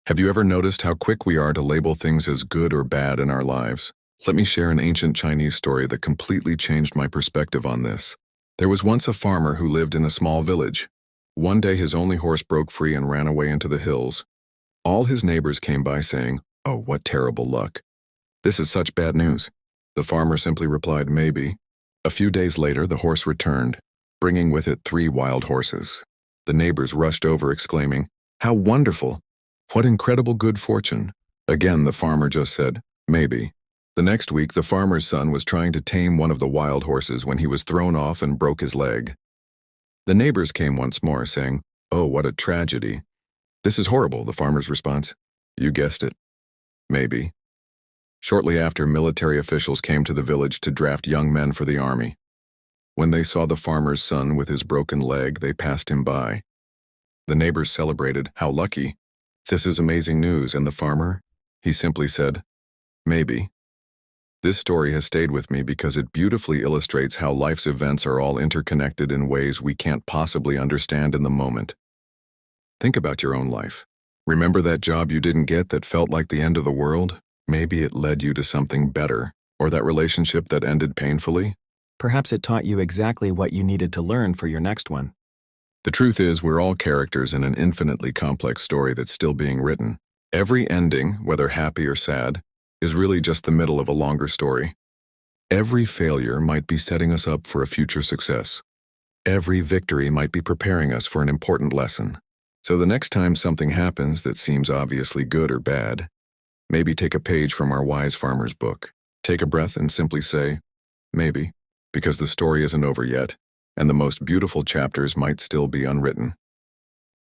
Have you ever noticed how quick we are to label things as good or bad in our lives? Let me share an ancient Chinese story that completely changed my perspective on this. There was once a farmer who lived in a small village. One day his only horse broke free and ran away into the hills. All his neighbors came by saying, "Oh, what terrible luck. This is such bad news." The farmer simply replied, "Maybe." A few days later, the horse returned, bringing with it 3 wild horses. The neighbors rushed over, exclaiming, "How wonderful! What incredible good fortune." Again, the farmer just said, "Maybe." The next week, the farmer's son was trying to tame one of the wild horses when he was thrown off and broke his leg. The neighbors came once more, saying, "Oh, what a tragedy." "This is horrible," the farmer's response. "You guessed it. Maybe." Shortly after, military officials came to the village to draft young men for the army. When they saw the farmer's son with his broken leg, they passed him by. The neighbors celebrated, "How lucky. This is amazing news," and the farmer, he simply said, "Maybe." This story has stayed with me because it beautifully illustrates how life's events are all interconnected in ways we can't possibly understand in the moment. Think about your own life. Remember that job you didn't get that felt like the end of the world? Maybe it led you to something better, or that relationship that ended painfully. Perhaps it taught you exactly what you needed to learn for your next one. The truth is, we're all characters in an infinitely complex story that's still being written. Every ending, whether happy or sad, is really just the middle of a longer story. Every failure might be setting us up for a future success. Every victory might be preparing us for an important lesson. So the next time something happens that seems obviously good or bad, maybe take a page from our wise farmer's book. Take a breath and simply say, "Maybe," because the story isn't over yet, and the most beautiful chapters might still be unwritten.